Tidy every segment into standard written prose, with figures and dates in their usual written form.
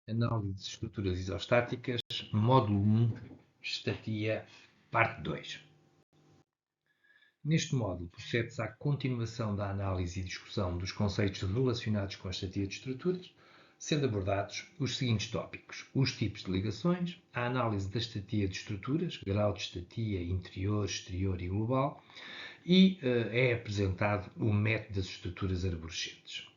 Análise de estruturas isostáticas, módulo 1, estatia, parte 2. Neste módulo, procede-se à continuação da análise e discussão dos conceitos relacionados com a estatia de estruturas, sendo abordados os seguintes tópicos: os tipos de ligações, a análise da estatia de estruturas, grau de estatia interior, exterior e global, e é apresentado o método das estruturas arborescentes.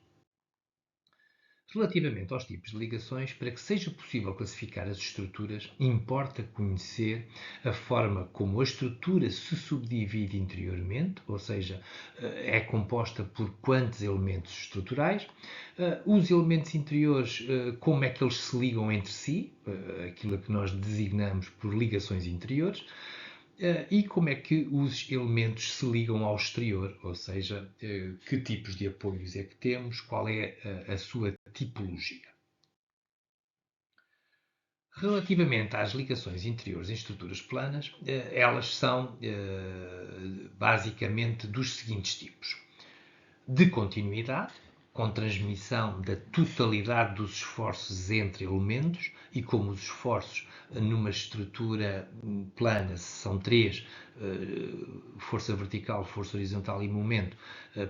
Relativamente aos tipos de ligações, para que seja possível classificar as estruturas, importa conhecer a forma como a estrutura se subdivide interiormente, ou seja, é composta por quantos elementos estruturais, os elementos interiores, como é que eles se ligam entre si, aquilo que nós designamos por ligações interiores, e como é que os elementos se ligam ao exterior, ou seja, que tipos de apoios é que temos, qual é a sua tipologia. Relativamente às ligações interiores em estruturas planas, elas são basicamente dos seguintes tipos: de continuidade, com transmissão da totalidade dos esforços entre elementos, e como os esforços numa estrutura plana são três, força vertical, força horizontal e momento,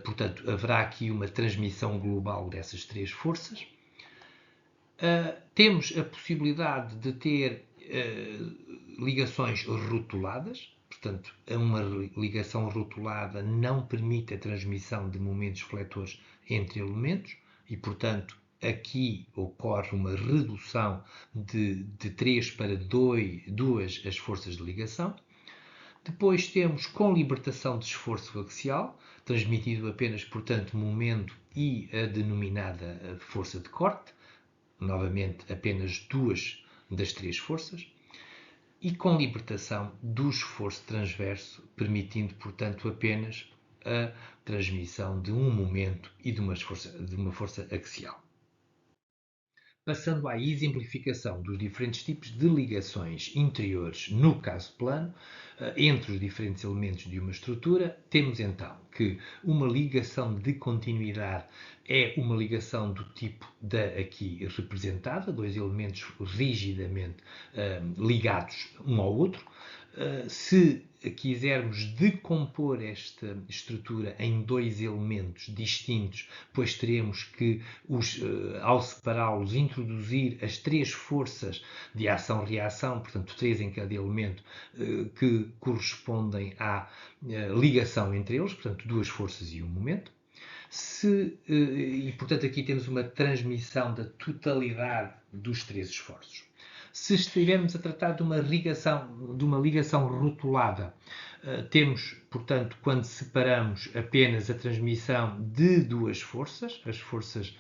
portanto haverá aqui uma transmissão global dessas três forças. Temos a possibilidade de ter ligações rotuladas, portanto, uma ligação rotulada não permite a transmissão de momentos fletores entre elementos e, portanto, aqui ocorre uma redução de 3 para 2 as forças de ligação. Depois temos com libertação de esforço axial, transmitido apenas, portanto, momento e a denominada força de corte, novamente apenas 2 das 3 forças, e com libertação do esforço transverso, permitindo, portanto, apenas a transmissão de um momento e de uma força axial. Passando à exemplificação dos diferentes tipos de ligações interiores, no caso plano, entre os diferentes elementos de uma estrutura, temos então que uma ligação de continuidade é uma ligação do tipo da aqui representada, dois elementos rigidamente ligados um ao outro. Se quisermos decompor esta estrutura em dois elementos distintos, pois teremos que, ao separá-los, introduzir as três forças de ação-reação, portanto, três em cada elemento, que correspondem à ligação entre eles, portanto, duas forças e um momento. E, portanto, aqui temos uma transmissão da totalidade dos três esforços. Se estivermos a tratar de uma ligação rotulada, temos, portanto, quando separamos apenas a transmissão de duas forças, as forças,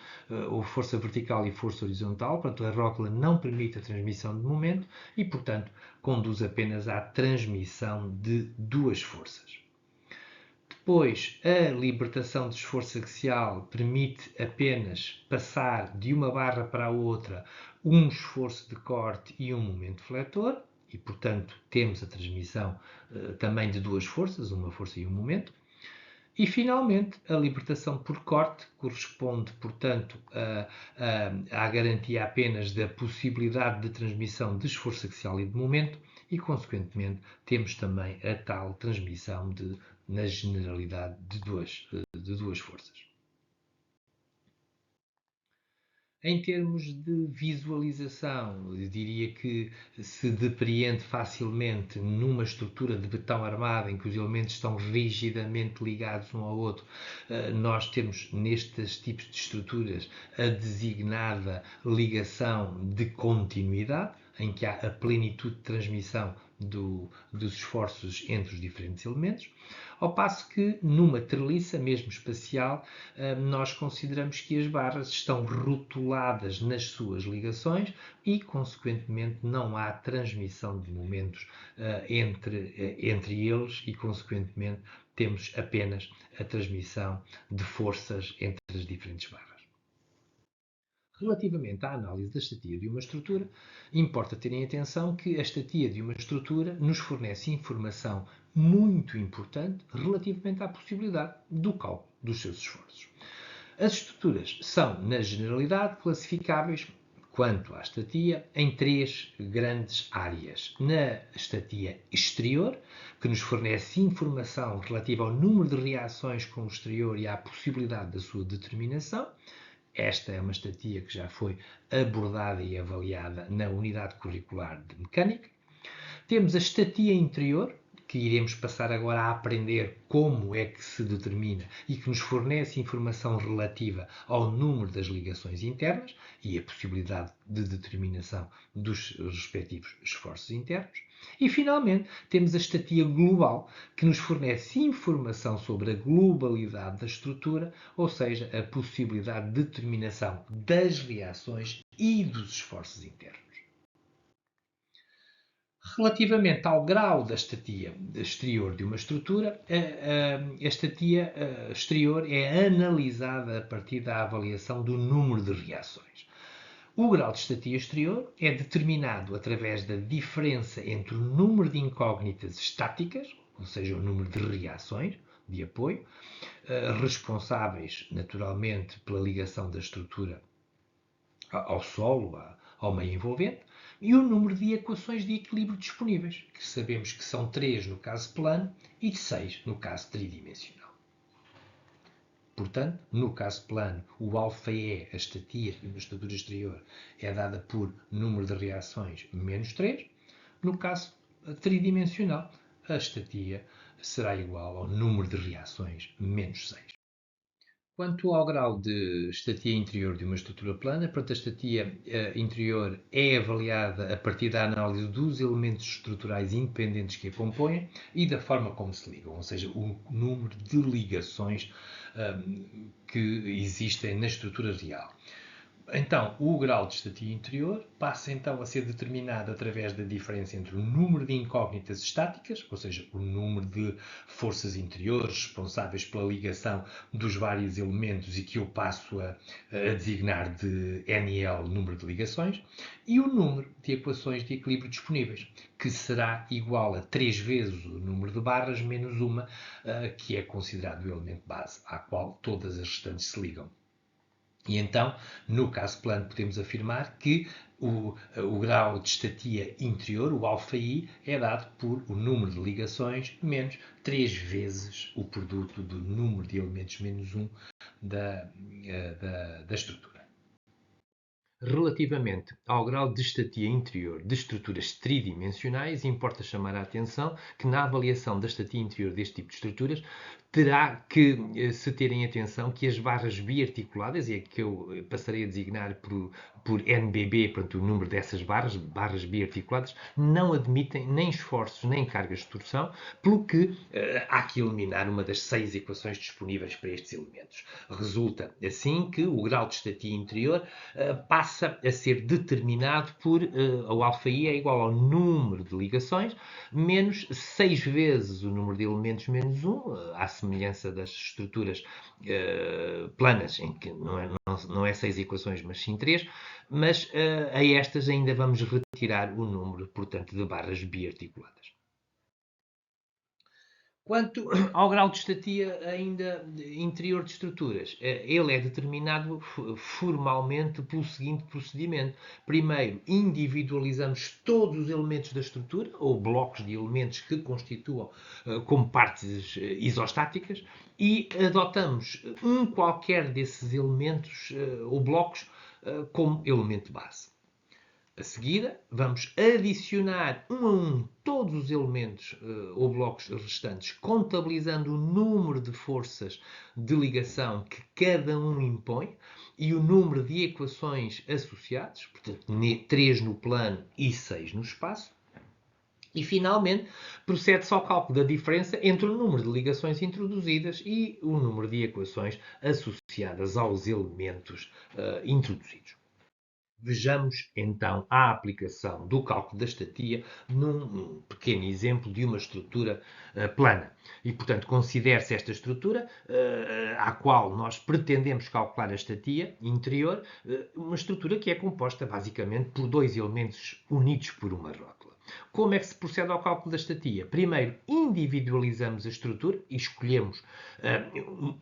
ou força vertical e força horizontal, portanto, a rótula não permite a transmissão de momento e, portanto, conduz apenas à transmissão de duas forças. Depois, a libertação de esforço axial permite apenas passar de uma barra para a outra um esforço de corte e um momento fletor, e, portanto, temos a transmissão também de duas forças, uma força e um momento. E, finalmente, a libertação por corte corresponde, portanto, à garantia apenas da possibilidade de transmissão de esforço axial e de momento, e, consequentemente, temos também a tal transmissão na generalidade de duas forças. Em termos de visualização, eu diria que se depreende facilmente numa estrutura de betão armado em que os elementos estão rigidamente ligados um ao outro. Nós temos nestes tipos de estruturas a designada ligação de continuidade, em que há a plenitude de transmissão dos esforços entre os diferentes elementos, ao passo que numa treliça, mesmo espacial, nós consideramos que as barras estão rotuladas nas suas ligações e, consequentemente, não há transmissão de momentos entre eles e, consequentemente, temos apenas a transmissão de forças entre as diferentes barras. Relativamente à análise da estatia de uma estrutura, importa terem atenção que a estatia de uma estrutura nos fornece informação muito importante relativamente à possibilidade do cálculo dos seus esforços. As estruturas são, na generalidade, classificáveis quanto à estatia em três grandes áreas. Na estatia exterior, que nos fornece informação relativa ao número de reações com o exterior e à possibilidade da sua determinação. Esta é uma estatia que já foi abordada e avaliada na unidade curricular de Mecânica. Temos a estatia interior, que iremos passar agora a aprender como é que se determina e que nos fornece informação relativa ao número das ligações internas e a possibilidade de determinação dos respectivos esforços internos. E, finalmente, temos a estatia global, que nos fornece informação sobre a globalidade da estrutura, ou seja, a possibilidade de determinação das reações e dos esforços internos. Relativamente ao grau da estatia exterior de uma estrutura, a estatia exterior é analisada a partir da avaliação do número de reações. O grau de estatia exterior é determinado através da diferença entre o número de incógnitas estáticas, ou seja, o número de reações de apoio, responsáveis naturalmente pela ligação da estrutura ao solo, ao meio envolvente, e o número de equações de equilíbrio disponíveis, que sabemos que são 3 no caso plano e 6 no caso tridimensional. Portanto, no caso plano, o αE, a estatia de uma estrutura exterior, é dada por número de reações menos 3. No caso tridimensional, a estatia será igual ao número de reações menos 6. Quanto ao grau de estatia interior de uma estrutura plana, a estatia interior é avaliada a partir da análise dos elementos estruturais independentes que a compõem e da forma como se ligam, ou seja, o número de ligações que existem na estrutura real. Então, o grau de estatia interior passa então a ser determinado através da diferença entre o número de incógnitas estáticas, ou seja, o número de forças interiores responsáveis pela ligação dos vários elementos e que eu passo a designar de NL, número de ligações, e o número de equações de equilíbrio disponíveis, que será igual a 3 vezes o número de barras menos uma, que é considerado o elemento base, à qual todas as restantes se ligam. E então, no caso plano, podemos afirmar que o grau de estatia interior, o αI, é dado por o número de ligações menos 3 vezes o produto do número de elementos menos 1 da estrutura. Relativamente ao grau de estatia interior de estruturas tridimensionais, importa chamar a atenção que na avaliação da estatia interior deste tipo de estruturas terá que se ter em atenção que as barras biarticuladas, e é que eu passarei a designar por NBB, portanto, o número dessas barras biarticuladas, não admitem nem esforços nem cargas de torção, pelo que há que eliminar uma das 6 equações disponíveis para estes elementos. Resulta assim que o grau de estatia interior passa a ser determinado por o αI é igual ao número de ligações menos 6 vezes o número de elementos menos 1, à semelhança das estruturas planas, em que não é 6 equações, mas sim 3, mas a estas ainda vamos retirar o número, portanto, de barras biarticuladas. Quanto ao grau de estatia ainda interior de estruturas, ele é determinado formalmente pelo seguinte procedimento. Primeiro, individualizamos todos os elementos da estrutura, ou blocos de elementos que constituam como partes isostáticas, e adotamos qualquer desses elementos ou blocos como elemento base. A seguir, vamos adicionar um a um todos os elementos ou blocos restantes, contabilizando o número de forças de ligação que cada um impõe e o número de equações associadas, portanto, 3 no plano e 6 no espaço. E, finalmente, procede-se ao cálculo da diferença entre o número de ligações introduzidas e o número de equações associadas aos elementos introduzidos. Vejamos então a aplicação do cálculo da estatia num pequeno exemplo de uma estrutura plana. E, portanto, considere-se esta estrutura à qual nós pretendemos calcular a estatia interior, uma estrutura que é composta basicamente por 2 elementos unidos por uma rótula. Como é que se procede ao cálculo da estatia? Primeiro, individualizamos a estrutura e escolhemos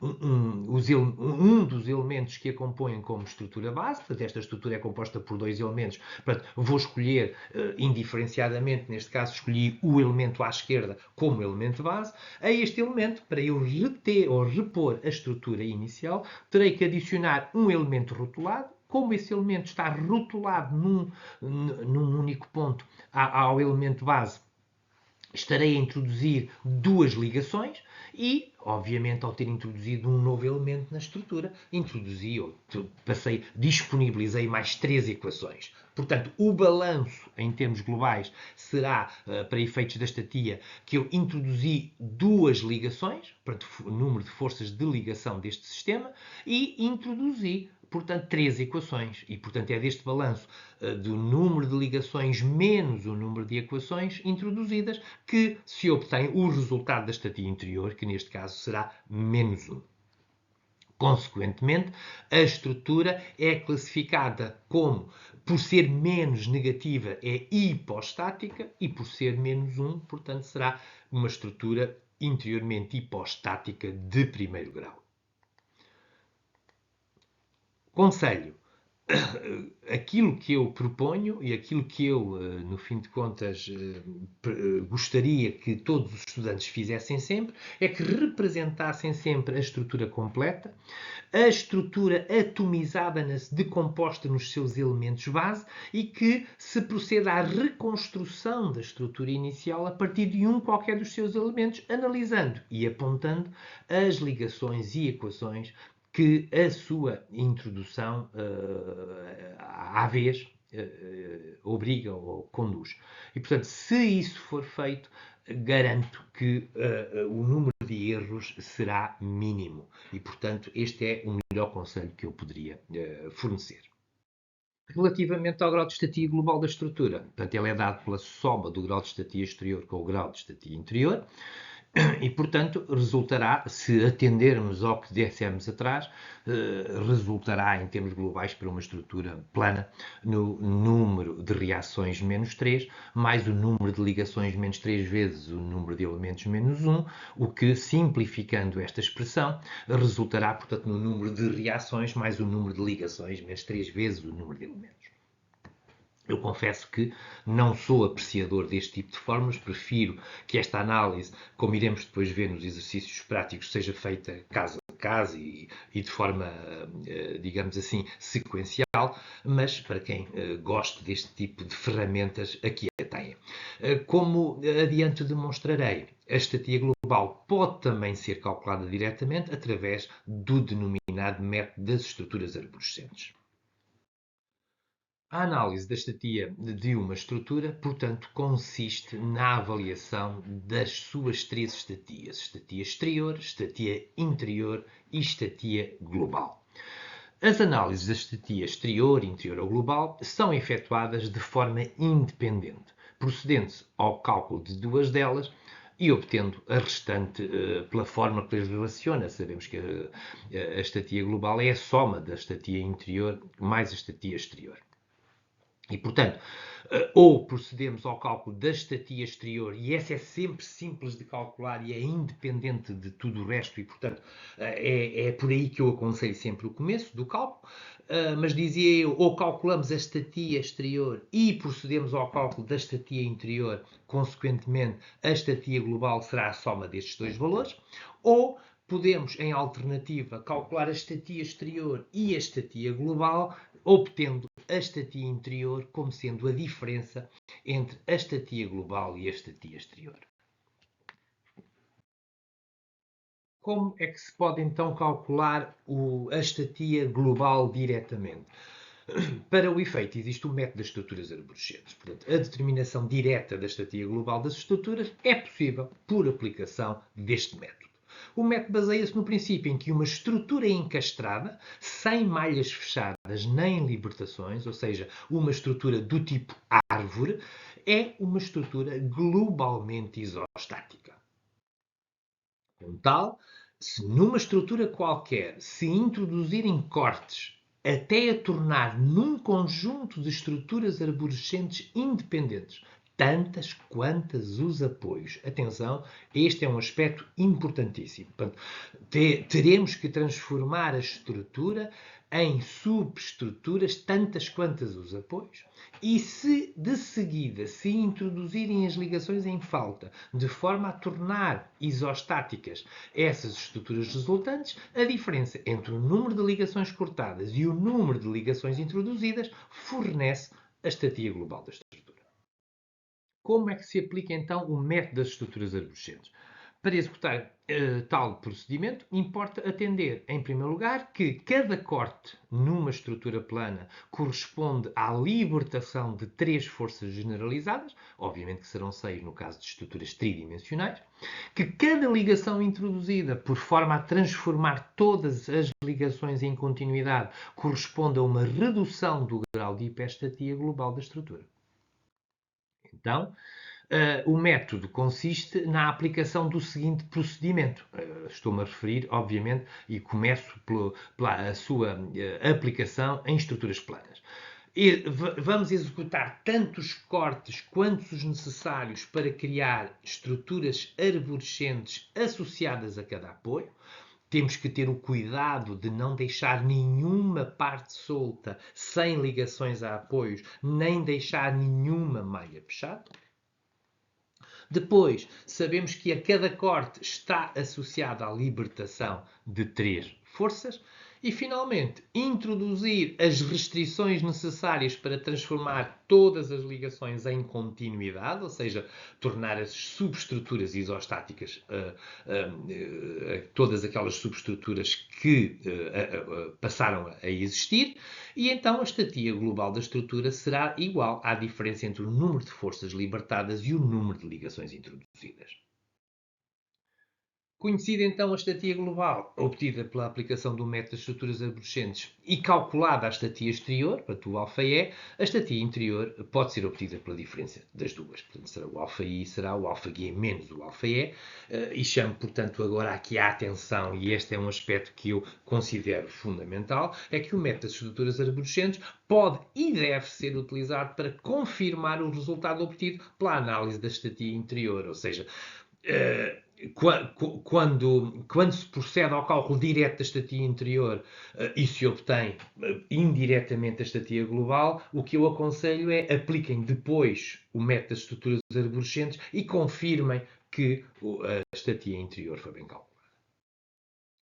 um dos elementos que a compõem como estrutura base. Portanto, esta estrutura é composta por dois elementos. Portanto, vou escolher indiferenciadamente, neste caso, escolhi o elemento à esquerda como elemento base. A este elemento, para eu reter ou repor a estrutura inicial, terei que adicionar um elemento rotulado. Como esse elemento está rotulado num único ponto ao elemento base, estarei a introduzir duas ligações e, obviamente, ao ter introduzido um novo elemento na estrutura, disponibilizei mais três equações. Portanto, o balanço, em termos globais, será, para efeitos da estatia, que eu introduzi duas ligações, portanto, o número de forças de ligação deste sistema, e introduzi, portanto, três equações. E, portanto, é deste balanço do número de ligações menos o número de equações introduzidas que se obtém o resultado da estatia interior, que neste caso será menos 1. Consequentemente, a estrutura é classificada como, por ser menos negativa, é hipostática e por ser menos 1, portanto, será uma estrutura interiormente hipostática de primeiro grau. Conselho. Aquilo que eu proponho e aquilo que eu, no fim de contas, gostaria que todos os estudantes fizessem sempre é que representassem sempre a estrutura completa, a estrutura atomizada, decomposta nos seus elementos base e que se proceda à reconstrução da estrutura inicial a partir de um qualquer dos seus elementos, analisando e apontando as ligações e equações que a sua introdução à vez obriga ou conduz. E, portanto, se isso for feito, garanto que o número de erros será mínimo. E, portanto, este é o melhor conselho que eu poderia fornecer. Relativamente ao grau de estatia global da estrutura, portanto, ele é dado pela soma do grau de estatia exterior com o grau de estatia interior. E, portanto, resultará, se atendermos ao que dissemos atrás, resultará, em termos globais, para uma estrutura plana, no número de reações menos 3, mais o número de ligações menos 3 vezes o número de elementos menos 1, o que, simplificando esta expressão, resultará, portanto, no número de reações mais o número de ligações menos 3 vezes o número de elementos. Eu confesso que não sou apreciador deste tipo de fórmulas, prefiro que esta análise, como iremos depois ver nos exercícios práticos, seja feita caso a caso e de forma, digamos assim, sequencial, mas para quem goste deste tipo de ferramentas, aqui a têm. Como adiante demonstrarei, a estatia global pode também ser calculada diretamente através do denominado método das estruturas arborescentes. A análise da estatia de uma estrutura, portanto, consiste na avaliação das suas três estatias: estatia exterior, estatia interior e estatia global. As análises da estatia exterior, interior ou global são efetuadas de forma independente, procedendo-se ao cálculo de duas delas e obtendo a restante pela forma que as relaciona. Sabemos que a estatia global é a soma da estatia interior mais a estatia exterior. E, portanto, ou procedemos ao cálculo da estatia exterior, e essa é sempre simples de calcular e é independente de tudo o resto, e, portanto, é por aí que eu aconselho sempre o começo do cálculo, mas dizia eu, ou calculamos a estatia exterior e procedemos ao cálculo da estatia interior, consequentemente, a estatia global será a soma destes dois valores, ou podemos, em alternativa, calcular a estatia exterior e a estatia global, obtendo a estatia interior como sendo a diferença entre a estatia global e a estatia exterior. Como é que se pode então calcular a estatia global diretamente? Para o efeito, existe o método das estruturas arborescentes. Portanto, a determinação direta da estatia global das estruturas é possível por aplicação deste método. O método baseia-se no princípio em que uma estrutura encastrada, sem malhas fechadas nem libertações, ou seja, uma estrutura do tipo árvore, é uma estrutura globalmente isostática. Com tal, se numa estrutura qualquer se introduzirem cortes até a tornar num conjunto de estruturas arborescentes independentes tantas quantas os apoios. Atenção, este é um aspecto importantíssimo. Portanto, teremos que transformar a estrutura em subestruturas tantas quantas os apoios. E se de seguida se introduzirem as ligações em falta, de forma a tornar isostáticas essas estruturas resultantes, a diferença entre o número de ligações cortadas e o número de ligações introduzidas fornece a estatia global da estrutura. Como é que se aplica então o método das estruturas arborescentes? Para executar tal procedimento, importa atender, em primeiro lugar, que cada corte numa estrutura plana corresponde à libertação de 3 forças generalizadas, obviamente que serão 6 no caso de estruturas tridimensionais, que cada ligação introduzida, por forma a transformar todas as ligações em continuidade, corresponde a uma redução do grau de hiperestatia global da estrutura. Então, o método consiste na aplicação do seguinte procedimento. Estou-me a referir, obviamente, e começo pela sua aplicação em estruturas planas. E vamos executar tantos cortes quanto os necessários para criar estruturas arborescentes associadas a cada apoio. Temos que ter o cuidado de não deixar nenhuma parte solta sem ligações a apoios, nem deixar nenhuma malha fechada. Depois, sabemos que a cada corte está associada à libertação de 3 forças. E, finalmente, introduzir as restrições necessárias para transformar todas as ligações em continuidade, ou seja, tornar as subestruturas isostáticas, todas aquelas subestruturas que passaram a existir, e então a estatia global da estrutura será igual à diferença entre o número de forças libertadas e o número de ligações introduzidas. Conhecida então a estatia global, obtida pela aplicação do método de estruturas arborescentes e calculada a estatia exterior, portanto o alfa-E, a estatia interior pode ser obtida pela diferença das duas. Portanto, será o alfa-I será o alfa-G menos o alfa-E, e chamo, portanto, agora aqui a atenção, e este é um aspecto que eu considero fundamental, é que o método das estruturas arborescentes pode e deve ser utilizado para confirmar o resultado obtido pela análise da estatia interior, ou seja, quando se procede ao cálculo direto da estatia interior e se obtém indiretamente a estatia global, o que eu aconselho é apliquem depois o método das estruturas arborescentes e confirmem que a estatia interior foi bem calculada.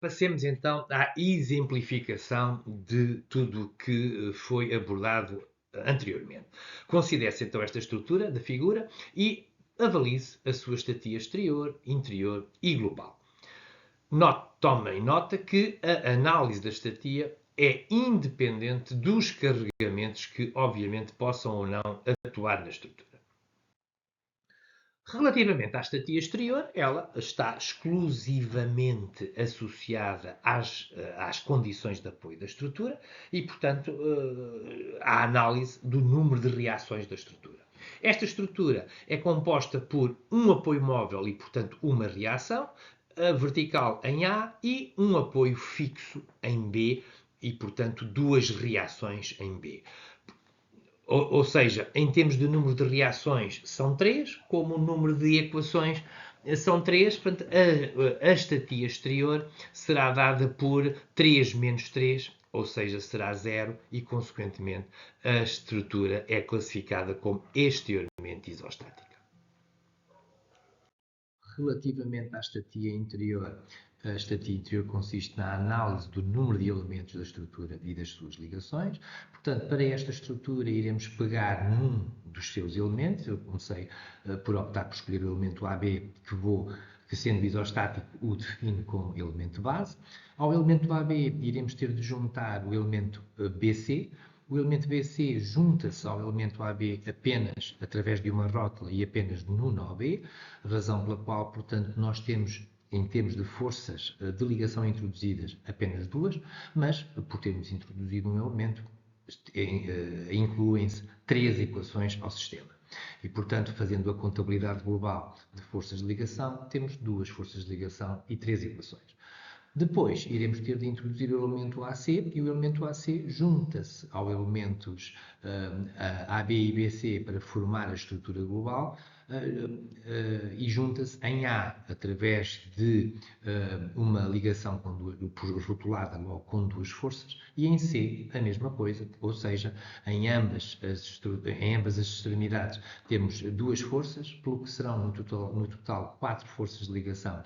Passemos então à exemplificação de tudo o que foi abordado anteriormente. Considere-se então esta estrutura da figura e avalize a sua estatia exterior, interior e global. Tomem nota que a análise da estatia é independente dos carregamentos que, obviamente, possam ou não atuar na estrutura. Relativamente à estatia exterior, ela está exclusivamente associada às condições de apoio da estrutura e, portanto, à análise do número de reações da estrutura. Esta estrutura é composta por um apoio móvel e, portanto, uma reação, a vertical em A e um apoio fixo em B e, portanto, 2 reações em B. Ou seja, em termos de número de reações são 3, como o número de equações são 3, portanto, a estatia exterior será dada por 3 menos 3, ou seja, será 0 e, consequentemente, a estrutura é classificada como exteriormente isostática. Relativamente à estatia interior, a estatia interior consiste na análise do número de elementos da estrutura e das suas ligações. Portanto, para esta estrutura iremos pegar num dos seus elementos. Eu comecei por optar por escolher o elemento AB, que sendo isostático o defino como elemento base. Ao elemento AB iremos ter de juntar o elemento BC. O elemento BC junta-se ao elemento AB apenas através de uma rótula e apenas no nó B, razão pela qual, portanto, nós temos, em termos de forças de ligação introduzidas, apenas 2, mas, por termos introduzido um elemento, incluem-se 3 equações ao sistema. E, portanto, fazendo a contabilidade global de forças de ligação, temos 2 forças de ligação e 3 equações. Depois, iremos ter de introduzir o elemento AC e o elemento AC junta-se aos elementos AB e BC para formar a estrutura global e junta-se em A através de uma ligação rotulada logo com duas forças e em C a mesma coisa, ou seja, em ambas as extremidades temos duas forças, pelo que serão no total 4 forças de ligação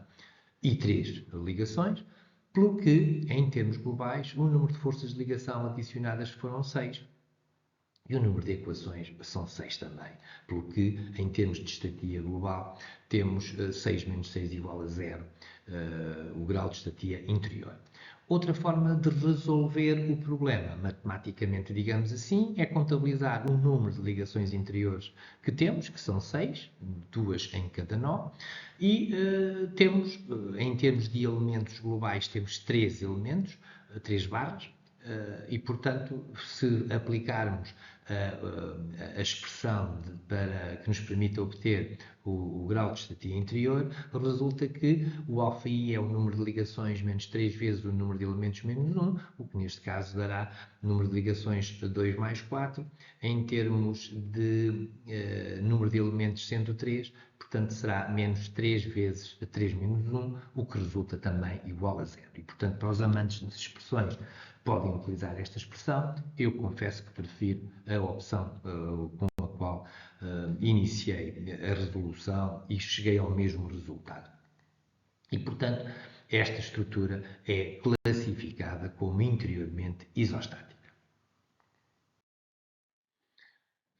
e 3 ligações, pelo que, em termos globais, o número de forças de ligação adicionadas foram 6 e o número de equações são 6 também, pelo que, em termos de estatia global, temos 6 menos 6 igual a 0, o grau de estatia interior. Outra forma de resolver o problema, matematicamente, digamos assim, é contabilizar o número de ligações interiores que temos, que são 6, 2 em cada nó, e temos, em termos de elementos globais, temos 3 elementos, 3 barras, e, portanto, se aplicarmos a expressão que nos permite obter o grau de estatia interior, resulta que o αi é o número de ligações menos 3 vezes o número de elementos menos 1, o que neste caso dará número de ligações 2 mais 4, em termos de número de elementos sendo 3, portanto será menos 3 vezes 3 menos 1, o que resulta também igual a 0. E, portanto, para os amantes de expressões, podem utilizar esta expressão. Eu confesso que prefiro a opção com a qual iniciei a resolução e cheguei ao mesmo resultado. E, portanto, esta estrutura é classificada como interiormente isostática.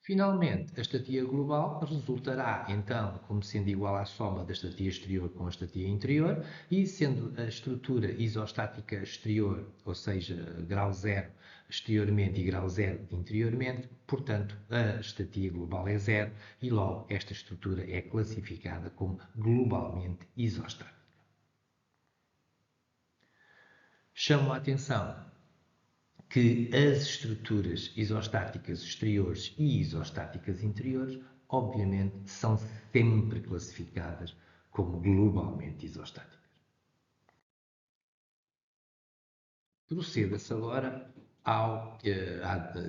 Finalmente, a estatia global resultará, então, como sendo igual à soma da estatia exterior com a estatia interior e sendo a estrutura isostática exterior, ou seja, grau zero exteriormente e grau zero interiormente, portanto, a estatia global é zero e logo esta estrutura é classificada como globalmente isostática. Chamo a atenção que as estruturas isostáticas exteriores e isostáticas interiores, obviamente, são sempre classificadas como globalmente isostáticas. Proceda-se agora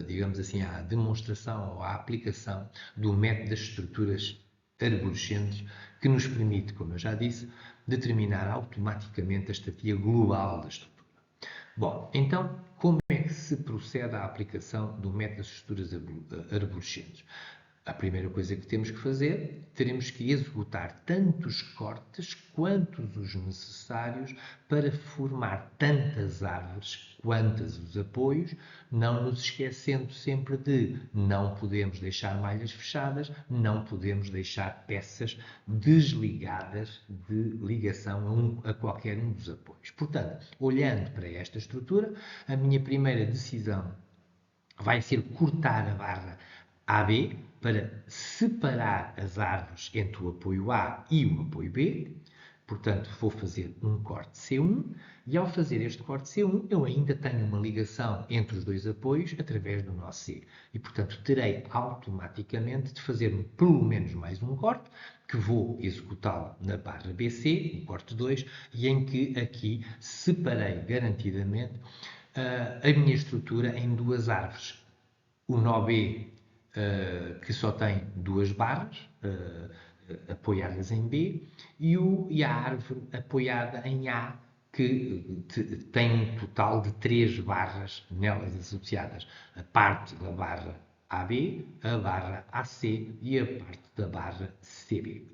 digamos assim, à demonstração ou à aplicação do método das estruturas arborescentes que nos permite, como eu já disse, determinar automaticamente a estatia global da estrutura. Bom, então, como é que se procede à aplicação do método das estruturas arborescentes? A primeira coisa que temos que fazer, teremos que executar tantos cortes quantos os necessários para formar tantas árvores quantas os apoios, não nos esquecendo sempre de não podemos deixar malhas fechadas, não podemos deixar peças desligadas de ligação a qualquer um dos apoios. Portanto, olhando para esta estrutura, a minha primeira decisão vai ser cortar a barra AB para separar as árvores entre o apoio A e o apoio B. Portanto, vou fazer um corte C1 e ao fazer este corte C1 eu ainda tenho uma ligação entre os dois apoios através do nó C. E, portanto, terei automaticamente de fazer pelo menos mais um corte que vou executá-lo na barra BC, no corte 2, e em que aqui separei garantidamente a minha estrutura em duas árvores. O nó B, que só tem duas barras apoiadas em B, e a árvore apoiada em A, que tem um total de 3 barras nelas associadas. A parte da barra AB, a barra AC e a parte da barra CB.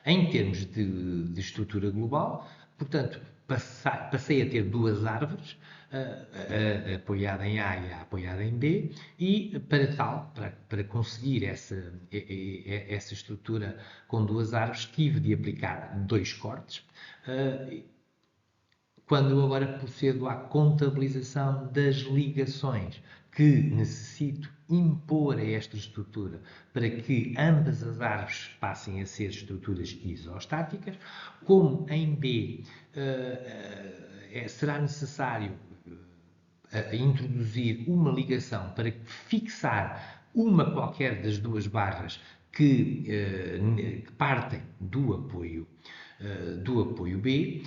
Em termos de estrutura global, portanto, passei a ter duas árvores, a apoiada em A e a apoiada em B, e para conseguir essa estrutura com duas árvores, tive de aplicar dois cortes. Quando eu agora procedo à contabilização das ligações que necessito impor a esta estrutura para que ambas as árvores passem a ser estruturas isostáticas, como em B será necessário introduzir uma ligação para fixar uma qualquer das duas barras que partem do apoio do apoio B,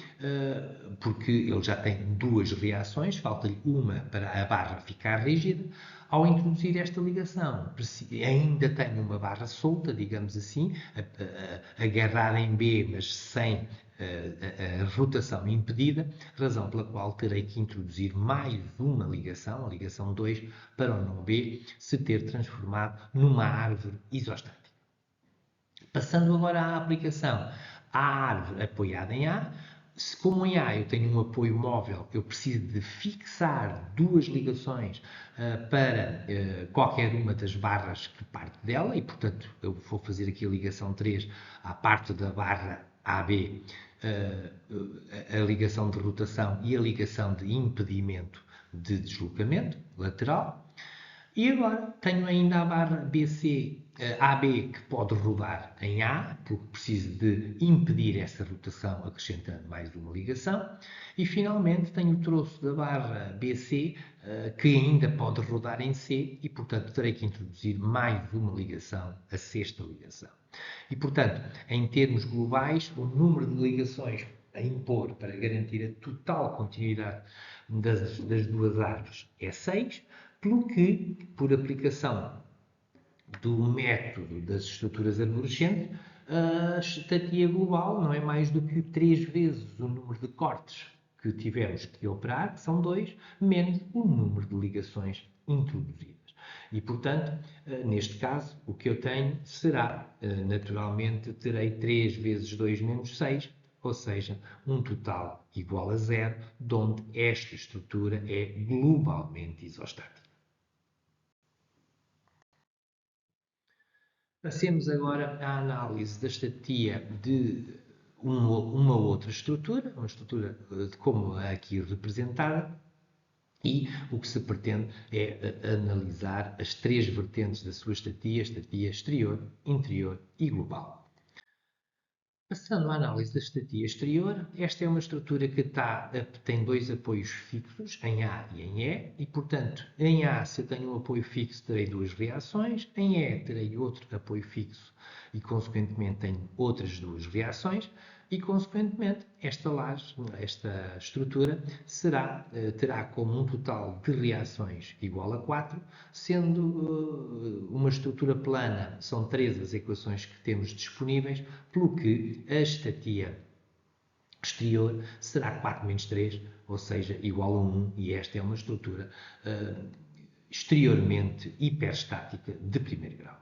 porque ele já tem duas reações, falta-lhe uma para a barra ficar rígida. Ao introduzir esta ligação, ainda tem uma barra solta, digamos assim, agarrada em B, mas sem a rotação impedida, razão pela qual terei que introduzir mais uma ligação, a ligação 2, para o nó B se ter transformado numa árvore isostática. Passando agora à aplicação à árvore apoiada em A, como em A eu tenho um apoio móvel, eu preciso de fixar duas ligações para qualquer uma das barras que parte dela e, portanto, eu vou fazer aqui a ligação 3 à parte da barra AB, a ligação de rotação e a ligação de impedimento de deslocamento lateral. E agora tenho ainda a barra BC, AB, que pode rodar em A, porque preciso de impedir essa rotação acrescentando mais uma ligação. E finalmente tenho o troço da barra BC, que ainda pode rodar em C, e portanto terei que introduzir mais uma ligação, a sexta ligação. E portanto, em termos globais, o número de ligações a impor para garantir a total continuidade das duas árvores é 6, pelo que, por aplicação do método das estruturas arborescentes, a estadia global não é mais do que 3 vezes o número de cortes que tivemos que operar, que são 2, menos o número de ligações introduzidas. E, portanto, neste caso, o que eu tenho será, naturalmente, terei 3 vezes 2 menos 6, ou seja, um total igual a 0, de onde esta estrutura é globalmente isostática. Passemos agora à análise da estatia de uma outra estrutura, uma estrutura como a aqui representada, e o que se pretende é analisar as três vertentes da sua estatia exterior, interior e global. Passando à análise da estatia exterior, esta é uma estrutura que tem dois apoios fixos, em A e em E, e, portanto, em A, se eu tenho um apoio fixo, terei duas reações, em E, terei outro apoio fixo e, consequentemente, tenho outras duas reações, e, consequentemente, esta estrutura terá como um total de reações igual a 4, sendo uma estrutura plana, são 3 as equações que temos disponíveis, pelo que a estatia exterior será 4 menos 3, ou seja, igual a 1, e esta é uma estrutura exteriormente hiperstática de primeiro grau.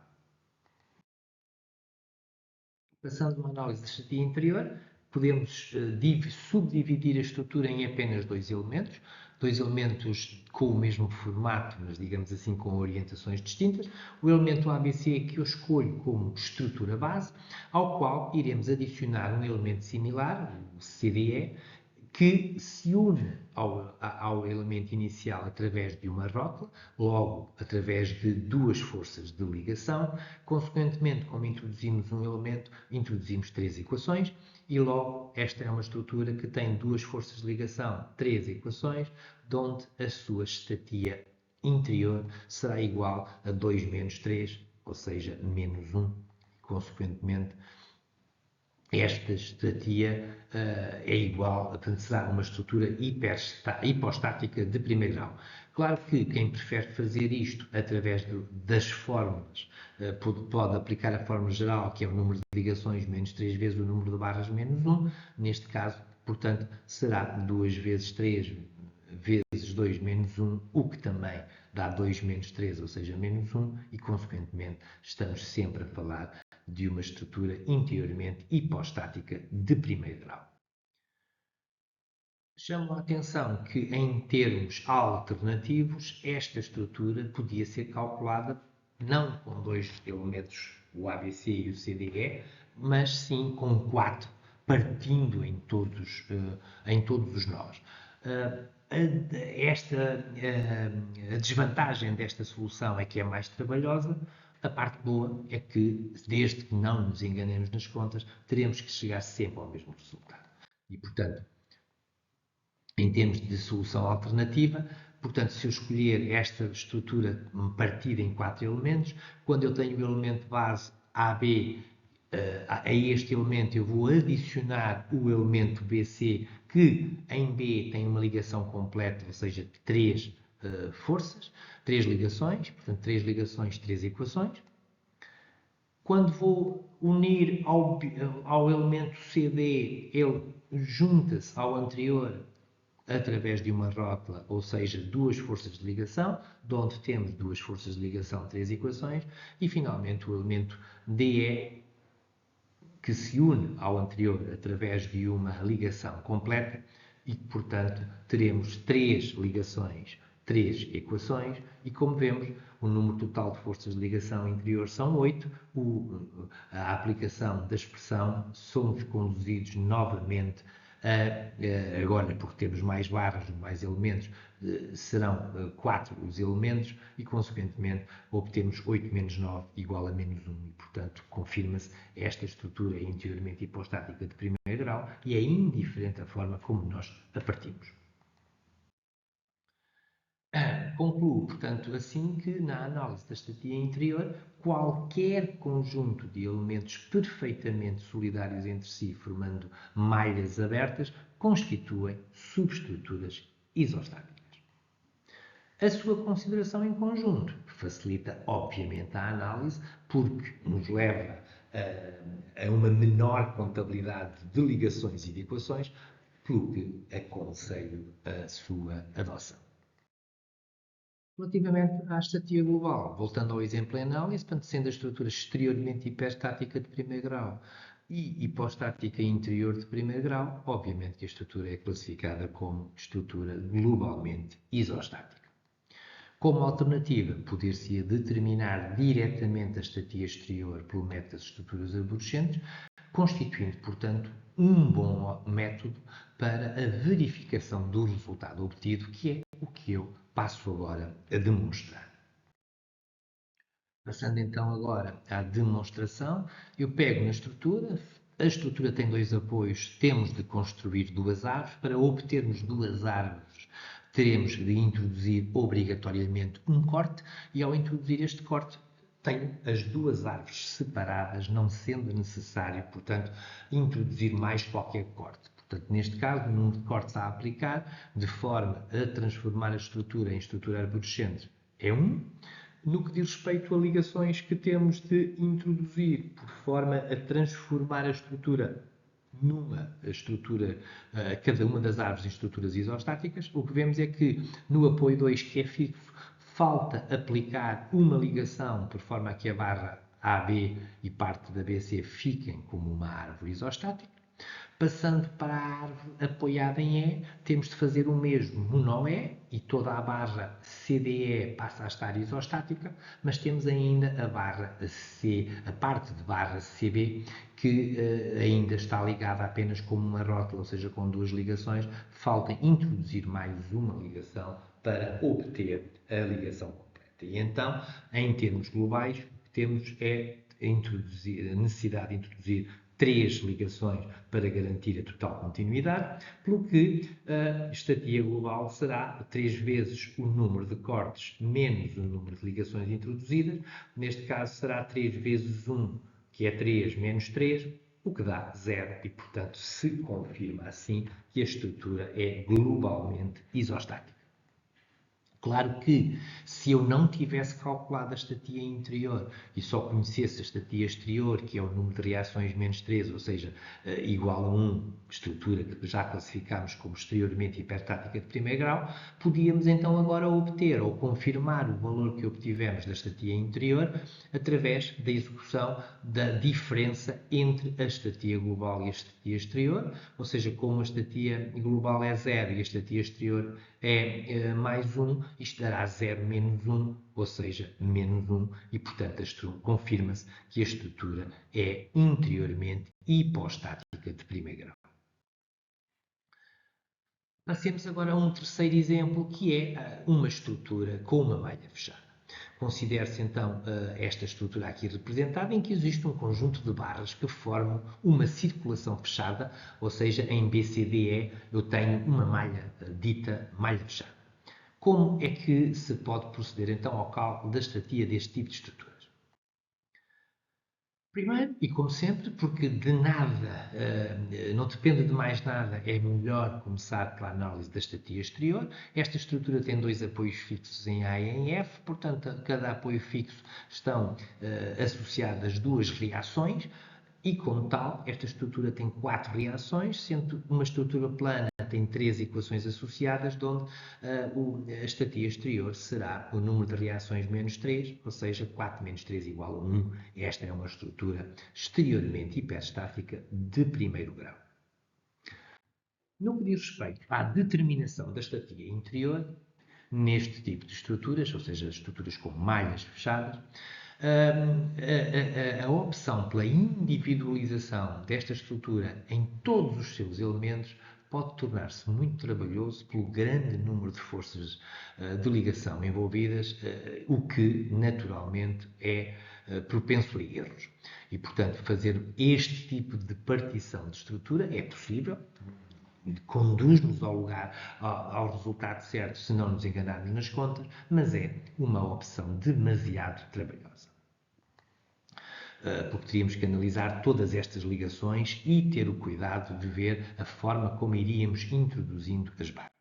Passando a uma análise de estatia interior, podemos subdividir a estrutura em apenas dois elementos com o mesmo formato, mas digamos assim com orientações distintas. O elemento ABC que eu escolho como estrutura base, ao qual iremos adicionar um elemento similar, o CDE, que se une ao elemento inicial através de uma rótula, logo através de duas forças de ligação. Consequentemente, como introduzimos um elemento, introduzimos 3 equações e logo esta é uma estrutura que tem duas forças de ligação, 3 equações, de onde a sua estatia interior será igual a 2 menos 3, ou seja, menos 1. Consequentemente, esta estatia é igual, portanto, será uma estrutura hipostática de primeiro grau. Claro que quem prefere fazer isto através das fórmulas pode aplicar a fórmula geral, que é o número de ligações menos 3 vezes o número de barras menos 1. Neste caso, portanto, será 2 vezes 3 vezes 2 menos 1, o que também dá 2 menos 3, ou seja, menos 1, e, consequentemente, estamos sempre a falar de uma estrutura interiormente hipostática de primeiro grau. Chamo a atenção que, em termos alternativos, esta estrutura podia ser calculada não com dois elementos, o ABC e o CDE, mas sim com 4, partindo em todos os nós. A desvantagem desta solução é que é mais trabalhosa. A parte boa é que, desde que não nos enganemos nas contas, teremos que chegar sempre ao mesmo resultado. E, portanto, em termos de solução alternativa, portanto, se eu escolher esta estrutura partida em 4 elementos, quando eu tenho o elemento base AB a este elemento eu vou adicionar o elemento BC, que em B tem uma ligação completa, ou seja, três forças, três ligações, portanto, três ligações, três equações. Quando vou unir ao elemento CD, ele junta-se ao anterior através de uma rótula, ou seja, duas forças de ligação, de onde temos duas forças de ligação, três equações, e finalmente o elemento DE, que se une ao anterior através de uma ligação completa e, portanto, teremos três ligações, três equações e, como vemos, o número total de forças de ligação interior são 8, a aplicação da expressão somos conduzidos novamente agora, porque temos mais barras, mais elementos, serão 4 os elementos e, consequentemente, obtemos 8 menos 9 igual a menos 1 e, portanto, confirma-se esta estrutura interiormente hipostática de primeiro grau e é indiferente a forma como nós a partimos. Concluo, portanto, assim que na análise da estatia interior, qualquer conjunto de elementos perfeitamente solidários entre si, formando malhas abertas, constituem subestruturas isostáticas. A sua consideração em conjunto facilita, obviamente, a análise, porque nos leva a uma menor contabilidade de ligações e de equações, pelo que aconselho a sua adoção. Relativamente à estatia global, voltando ao exemplo em análise, sendo a estrutura exteriormente hiperstática de primeiro grau e hipostática interior de primeiro grau, obviamente que a estrutura é classificada como estrutura globalmente isostática. Como alternativa, poder-se determinar diretamente a estatia exterior pelo método das estruturas arborescentes, constituindo, portanto, um bom método para a verificação do resultado obtido, que é o que eu passo agora a demonstrar. Passando então agora à demonstração, eu pego na estrutura, a estrutura tem dois apoios, temos de construir duas árvores. Para obtermos duas árvores, teremos de introduzir obrigatoriamente um corte e ao introduzir este corte tenho as duas árvores separadas, não sendo necessário, portanto, introduzir mais qualquer corte. Portanto, neste caso, o número de cortes a aplicar, de forma a transformar a estrutura em estrutura arborescente, é 1. No que diz respeito a ligações que temos de introduzir, por forma a transformar a estrutura numa estrutura, cada uma das árvores em estruturas isostáticas, o que vemos é que no apoio 2, que é fixo, falta aplicar uma ligação por forma a que a barra AB e parte da BC fiquem como uma árvore isostática. Passando para a árvore apoiada em E, temos de fazer o mesmo no E e toda a barra CDE passa a estar isostática, mas temos ainda a barra C, a parte de barra CB, que ainda está ligada apenas como uma rótula, ou seja, com duas ligações. Falta introduzir mais uma ligação para obter a ligação completa. E então, em termos globais, o que temos é a necessidade de introduzir três ligações para garantir a total continuidade, pelo que a estatia global será 3 vezes o número de cortes menos o número de ligações introduzidas. Neste caso será 3 vezes 1, que é 3 menos 3, o que dá 0 e, portanto, se confirma assim que a estrutura é globalmente isostática. Claro que, se eu não tivesse calculado a estatia interior e só conhecesse a estatia exterior, que é o número de reações menos 3, ou seja, igual a 1, estrutura que já classificámos como exteriormente hiperstática de primeiro grau, podíamos então agora obter ou confirmar o valor que obtivemos da estatia interior através da execução da diferença entre a estatia global e a estatia exterior, ou seja, como a estatia global é 0 e a estatia exterior é mais 1, isto dará 0 menos 1, ou seja, menos 1, e portanto confirma-se que a estrutura é interiormente hipostática de primeiro grau. Passemos agora a um terceiro exemplo, que é uma estrutura com uma malha fechada. Considere-se então esta estrutura aqui representada, em que existe um conjunto de barras que formam uma circulação fechada, ou seja, em BCDE eu tenho uma malha dita malha fechada. Como é que se pode proceder então ao cálculo da estatia deste tipo de estruturas? Primeiro, e como sempre, porque de nada, não depende de mais nada, é melhor começar pela análise da estatia exterior. Esta estrutura tem dois apoios fixos em A e em F, portanto, a cada apoio fixo estão associadas duas reações. E, como tal, esta estrutura tem quatro reações, sendo uma estrutura plana tem três equações associadas, onde a estatia exterior será o número de reações menos 3, ou seja, 4 menos 3 igual a 1. Esta é uma estrutura exteriormente hiperestática de primeiro grau. No que diz respeito à determinação da estatia interior, neste tipo de estruturas, ou seja, estruturas com malhas fechadas, a opção pela individualização desta estrutura em todos os seus elementos pode tornar-se muito trabalhoso pelo grande número de forças de ligação envolvidas, o que naturalmente é propenso a erros. E, portanto, fazer este tipo de partição de estrutura é possível, conduz-nos ao resultado certo se não nos enganarmos nas contas, mas é uma opção demasiado trabalhosa. Porque teríamos que analisar todas estas ligações e ter o cuidado de ver a forma como iríamos introduzindo as barras.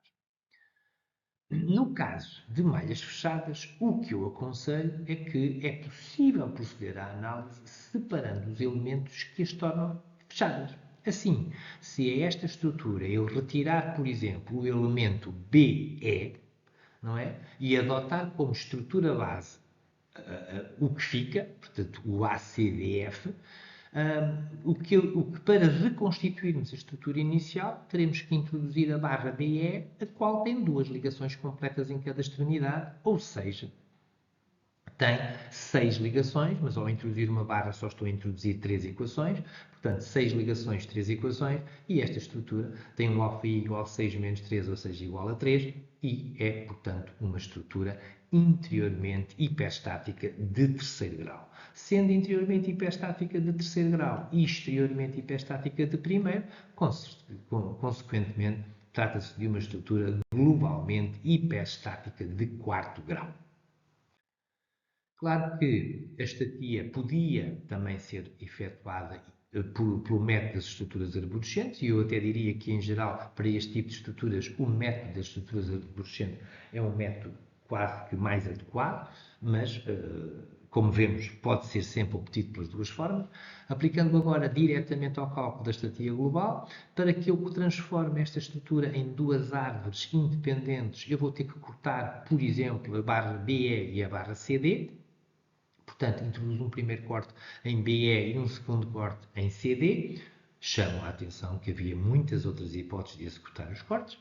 No caso de malhas fechadas, o que eu aconselho é que é possível proceder à análise separando os elementos que as tornam fechadas. Assim, se a esta estrutura eu retirar, por exemplo, o elemento BE, não é? E adotar como estrutura base o que fica, portanto, o ACDF, o que para reconstituirmos a estrutura inicial, teremos que introduzir a barra BE, a qual tem duas ligações completas em cada extremidade, ou seja, tem 6 ligações, mas ao introduzir uma barra só estou a introduzir 3 equações, portanto 6 ligações, 3 equações, e esta estrutura tem um alφ igual a 6 menos 3, ou seja, igual a 3, e é, portanto, uma estrutura interiormente hiperestática de terceiro grau. Sendo interiormente hiperestática de terceiro grau e exteriormente hiperestática de primeiro, consequentemente, trata-se de uma estrutura globalmente hiperestática de quarto grau. Claro que a estatia podia também ser efetuada pelo método das estruturas arborescentes, e eu até diria que, em geral, para este tipo de estruturas, o método das estruturas arborescentes é um método quase que mais adequado, mas, como vemos, pode ser sempre obtido pelas duas formas. Aplicando agora diretamente ao cálculo da estatia global, para que eu transforme esta estrutura em duas árvores independentes, eu vou ter que cortar, por exemplo, a barra BE e a barra CD. Portanto, introduzo um primeiro corte em BE e um segundo corte em CD. Chamo a atenção que havia muitas outras hipóteses de executar os cortes.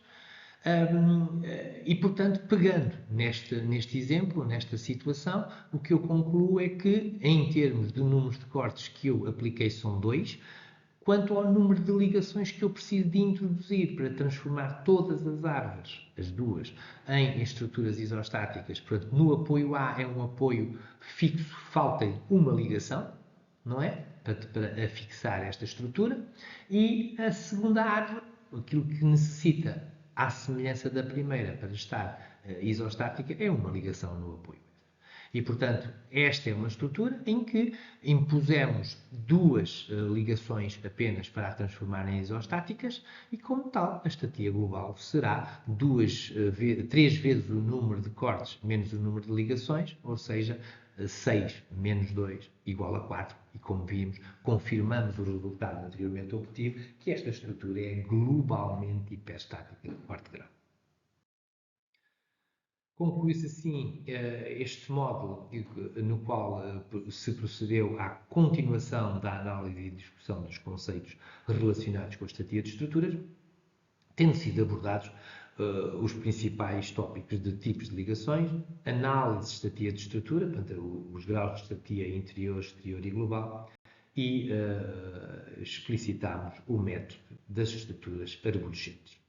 E, portanto, pegando neste exemplo, nesta situação, o que eu concluo é que, em termos de números de cortes que eu apliquei, são 2. Quanto ao número de ligações que eu preciso de introduzir para transformar todas as árvores, as duas, em estruturas isostáticas, portanto, no apoio A é um apoio fixo, falta uma ligação, não é? Para fixar esta estrutura. E a segunda árvore, aquilo que necessita, à semelhança da primeira, para estar isostática, é uma ligação no apoio. E, portanto, esta é uma estrutura em que impusemos duas ligações apenas para a transformar em isostáticas e, como tal, a estatia global será 3 vezes o número de cortes menos o número de ligações, ou seja, 6 menos 2 igual a 4. E, como vimos, confirmamos o resultado anteriormente obtido, que esta estrutura é globalmente hiperestática de quarto grau. Conclui-se assim este módulo no qual se procedeu à continuação da análise e discussão dos conceitos relacionados com a estatia de estruturas, tendo sido abordados os principais tópicos de tipos de ligações, análise de estatia de estrutura, portanto, os graus de estatia interior, exterior e global, e explicitámos o método das estruturas arborescentes.